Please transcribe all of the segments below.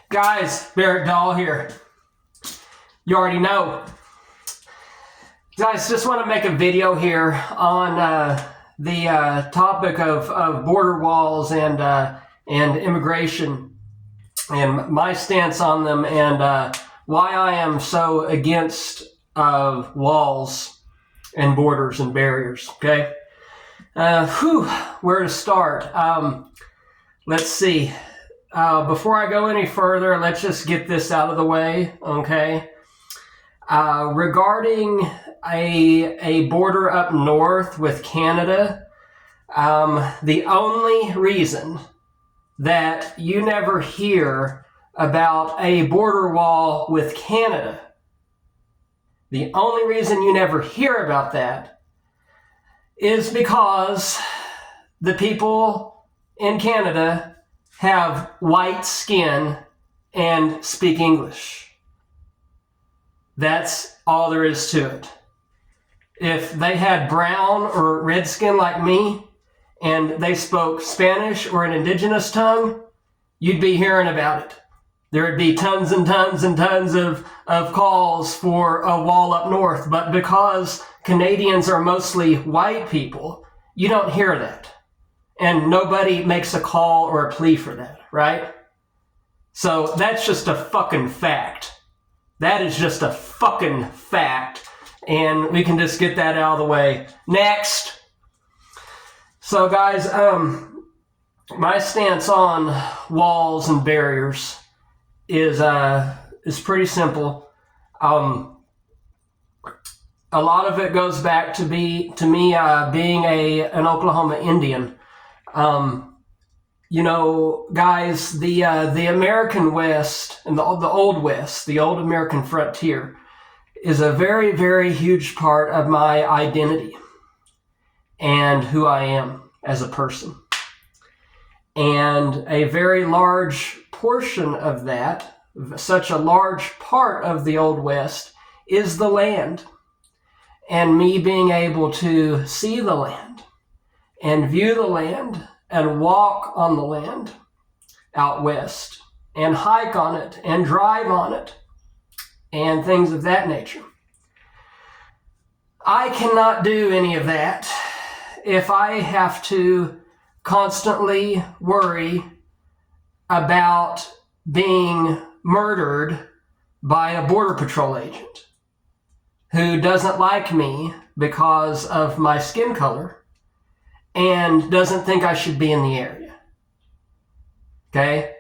Guys, Barrett Doll here. You already know. Guys, just want to make a video here on the topic of border walls and immigration and my stance on them and why I am so against walls and borders and barriers. Okay. Where to start? Let's see. Before I go any further, let's just get this out of the way, okay? Regarding a border up north with Canada, the only reason that you never hear about a border wall with Canada, the only reason you never hear about that is because the people in Canada have white skin and speak English. That's all there is to it. If they had brown or red skin like me and they spoke Spanish or an indigenous tongue, you'd be hearing about it. There would be tons and tons and tons of calls for a wall up north, but because Canadians are mostly white people, you don't hear that. And nobody makes a call or a plea for that, right? So that's just a fucking fact. That is just a fucking fact. And we can just get that out of the way. Next. So guys, my stance on walls and barriers is pretty simple. A lot of it goes back to me being an Oklahoma Indian. Guys, the American West and the Old West, the old American frontier, is a very, very huge part of my identity and who I am as a person. And a very large portion of that, such a large part of the Old West, is the land. And me being able to see the land and view the land and walk on the land out west and hike on it and drive on it and things of that nature. I cannot do any of that if I have to constantly worry about being murdered by a Border Patrol agent who doesn't like me because of my skin color and doesn't think I should be in the area. Okay?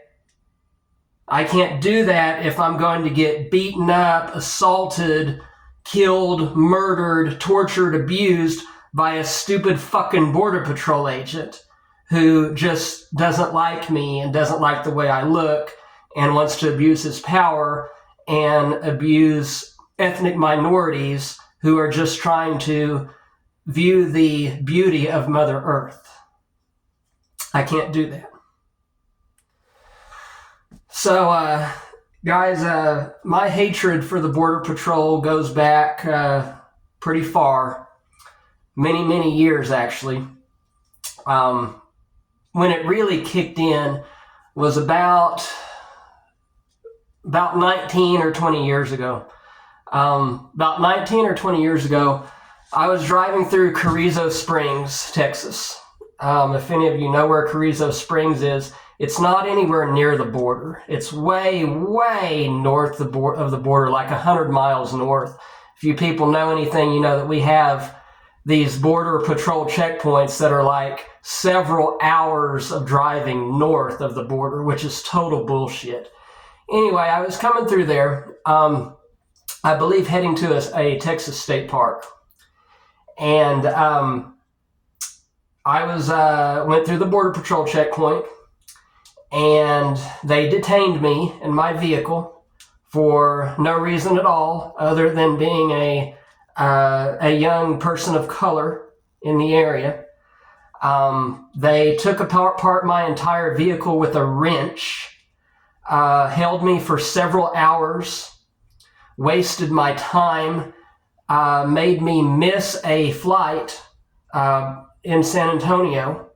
I can't do that if I'm going to get beaten up, assaulted, killed, murdered, tortured, abused by a stupid fucking Border Patrol agent who just doesn't like me and doesn't like the way I look and wants to abuse his power and abuse ethnic minorities who are just trying to view the beauty of Mother Earth. I can't do that. So, guys, my hatred for the Border Patrol goes back pretty far. Many, many years, actually. When it really kicked in was about 19 or 20 years ago. About 19 or 20 years ago, I was driving through Carrizo Springs, Texas. If any of you know where Carrizo Springs is, it's not anywhere near the border. It's way, way north of the border, like 100 miles north. If you people know anything, you know that we have these Border Patrol checkpoints that are like several hours of driving north of the border, which is total bullshit. Anyway, I was coming through there, I believe heading to a Texas state park. And I went through the Border Patrol checkpoint, and they detained me in my vehicle for no reason at all other than being a young person of color in the area. They took apart my entire vehicle with a wrench, held me for several hours, wasted my time, made me miss a flight in San Antonio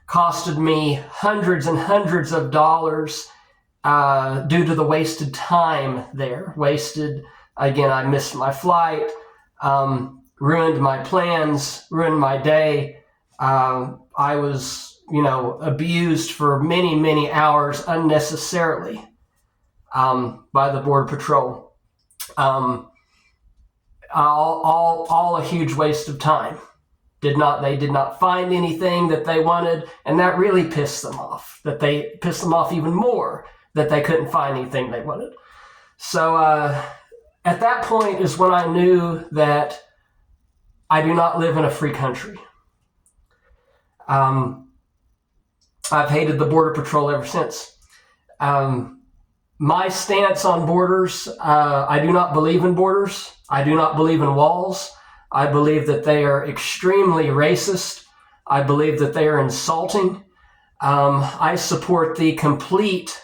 costed me hundreds and hundreds of dollars due to the wasted time there. Again, I missed my flight, ruined my plans, ruined my day. I was, abused for many, many hours unnecessarily by the Border Patrol. All a huge waste of time. They did not find anything that they wanted, and that really pissed them off. That they pissed them off even more that they couldn't find anything they wanted. So at that point is when I knew that I do not live in a free country. I've hated the Border Patrol ever since. My stance on borders, I do not believe in borders. I do not believe in walls. I believe that they are extremely racist. I believe that they are insulting. I support the complete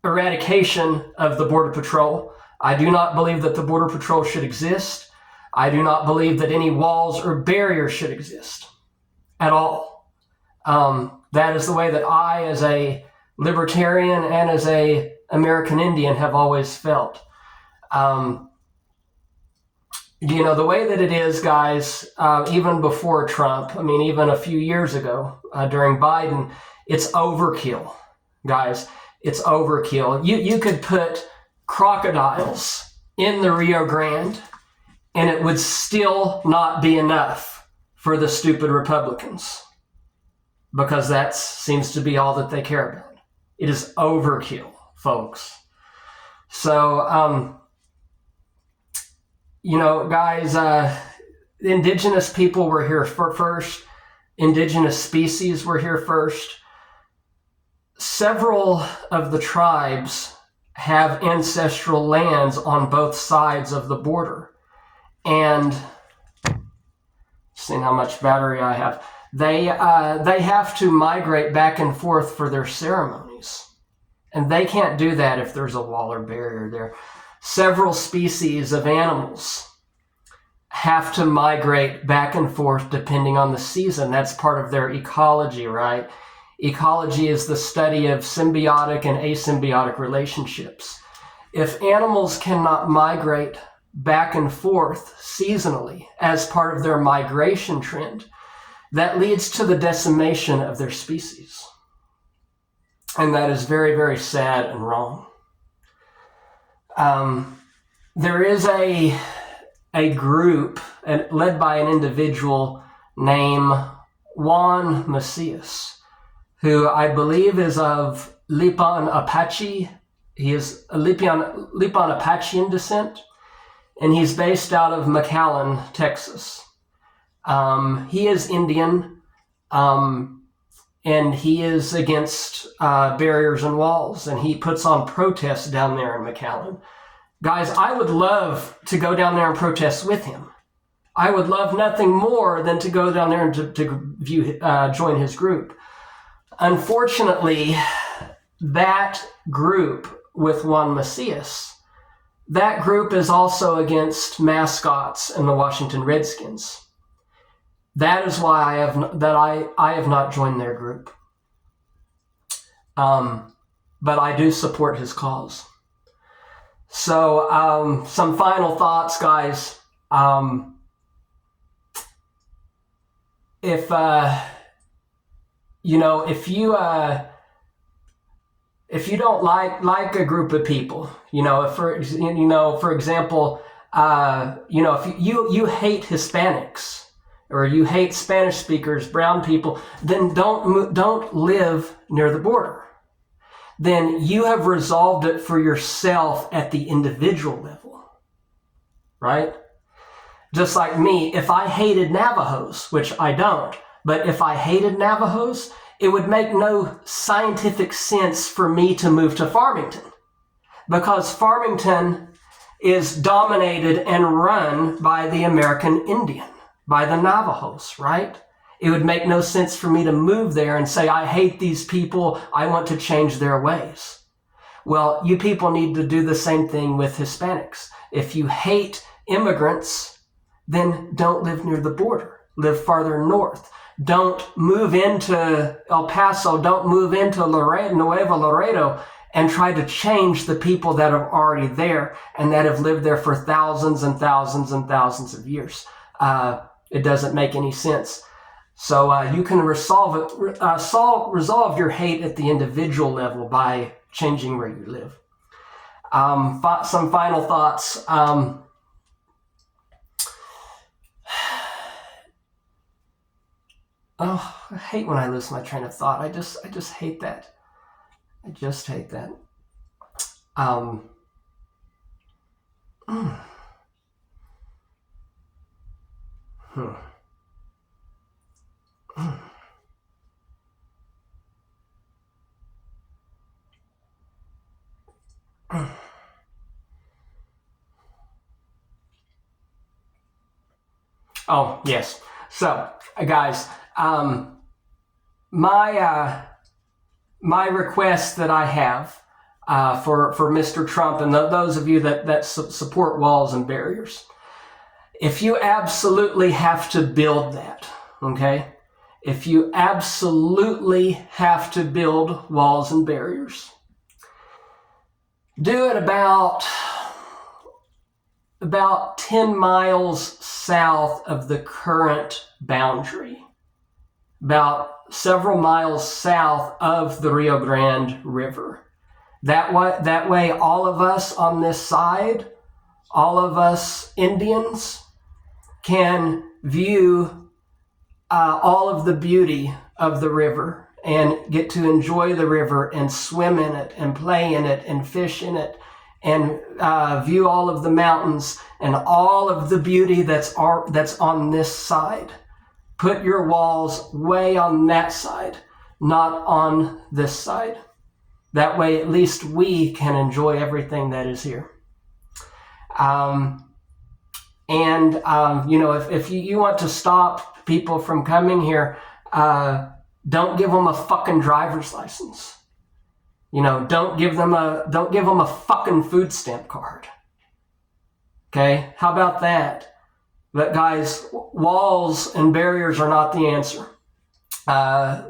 eradication of the Border Patrol. I do not believe that the Border Patrol should exist. I do not believe that any walls or barriers should exist at all. That is the way that I, as a libertarian and as a American Indian, have always felt. The way that it is, guys, even before Trump, even a few years ago during Biden, it's overkill, guys. It's overkill. You could put crocodiles in the Rio Grande and it would still not be enough for the stupid Republicans, because that seems to be all that they care about. It is overkill, folks. So, guys, indigenous people were here first. Indigenous species were here first. Several of the tribes have ancestral lands on both sides of the border. And seeing how much battery I have, they have to migrate back and forth for their ceremonies. And they can't do that if there's a wall or barrier there. Several species of animals have to migrate back and forth depending on the season. That's part of their ecology, right? Ecology is the study of symbiotic and asymbiotic relationships. If animals cannot migrate back and forth seasonally as part of their migration trend, that leads to the decimation of their species. And that is very, very sad and wrong. There is a group led by an individual named Juan Macias, who I believe is of Lipan Apache. He is a Lipan Apachean descent, and he's based out of McAllen, Texas. He is Indian, and he is against barriers and walls, and he puts on protests down there in McAllen. Guys, I would love to go down there and protest with him. I would love nothing more than to go down there and to join his group. Unfortunately, that group with Juan Macias, that group is also against mascots and the Washington Redskins. That is why I have not joined their group. But I do support his cause. So, some final thoughts, guys. If you don't like a group of people, for example, if you hate Hispanics or you hate Spanish speakers, brown people, then don't live near the border. Then you have resolved it for yourself at the individual level, right? Just like me, if I hated Navajos, which I don't, but if I hated Navajos, it would make no scientific sense for me to move to Farmington, because Farmington is dominated and run by the American Indian, by the Navajos, right? It would make no sense for me to move there and say, I hate these people, I want to change their ways. Well, you people need to do the same thing with Hispanics. If you hate immigrants, then don't live near the border. Live farther north. don't move into El Paso, don't move into Nuevo Laredo and try to change the people that are already there and that have lived there for thousands and thousands and thousands of years. It doesn't make any sense. So you can resolve your hate at the individual level by changing where you live. Some final thoughts. Oh, I hate when I lose my train of thought. I just hate that. I just hate that. Oh, yes. So, guys, my request that I have for Mr. Trump and those of you that support walls and barriers, if you absolutely have to build that, okay? If you absolutely have to build walls and barriers, do it about 10 miles south of the current boundary, about several miles south of the Rio Grande River. That way, all of us on this side, all of us Indians, can view all of the beauty of the river and get to enjoy the river and swim in it and play in it and fish in it and view all of the mountains and all of the beauty that's on this side. Put your walls way on that side, not on this side. That way, at least we can enjoy everything that is here. If you want to stop people from coming here, don't give them a fucking driver's license. Don't give them a fucking food stamp card. Okay? How about that? But guys, walls and barriers are not the answer.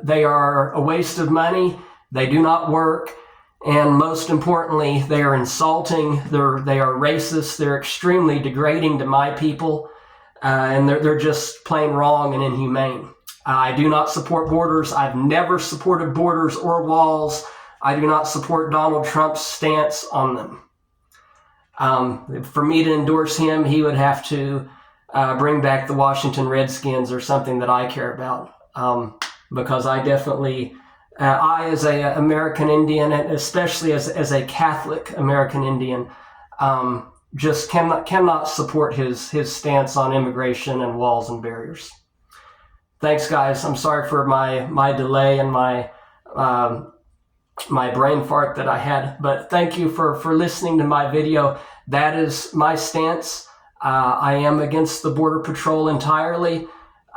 They are a waste of money. They do not work. And most importantly, they are insulting. They are racist. They're extremely degrading to my people. And they're just plain wrong and inhumane. I do not support borders. I've never supported borders or walls. I do not support Donald Trump's stance on them. For me to endorse him, he would have to bring back the Washington Redskins or something that I care about. Because I definitely, I as a American Indian, and especially as a Catholic American Indian, just cannot support his stance on immigration and walls and barriers. Thanks, guys. I'm sorry for my delay and my brain fart that I had, but thank you for listening to my video. That is my stance. I am against the Border Patrol entirely.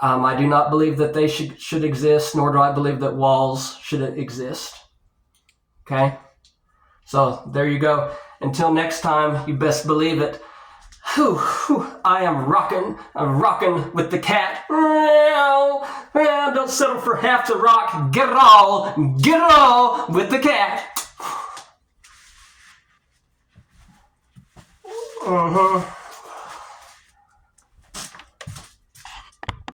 I do not believe that they should exist, nor do I believe that walls should exist. Okay? So there you go. Until next time, you best believe it. I am rocking. I'm rocking with the cat. Don't settle for half the rock. Get it all with the cat.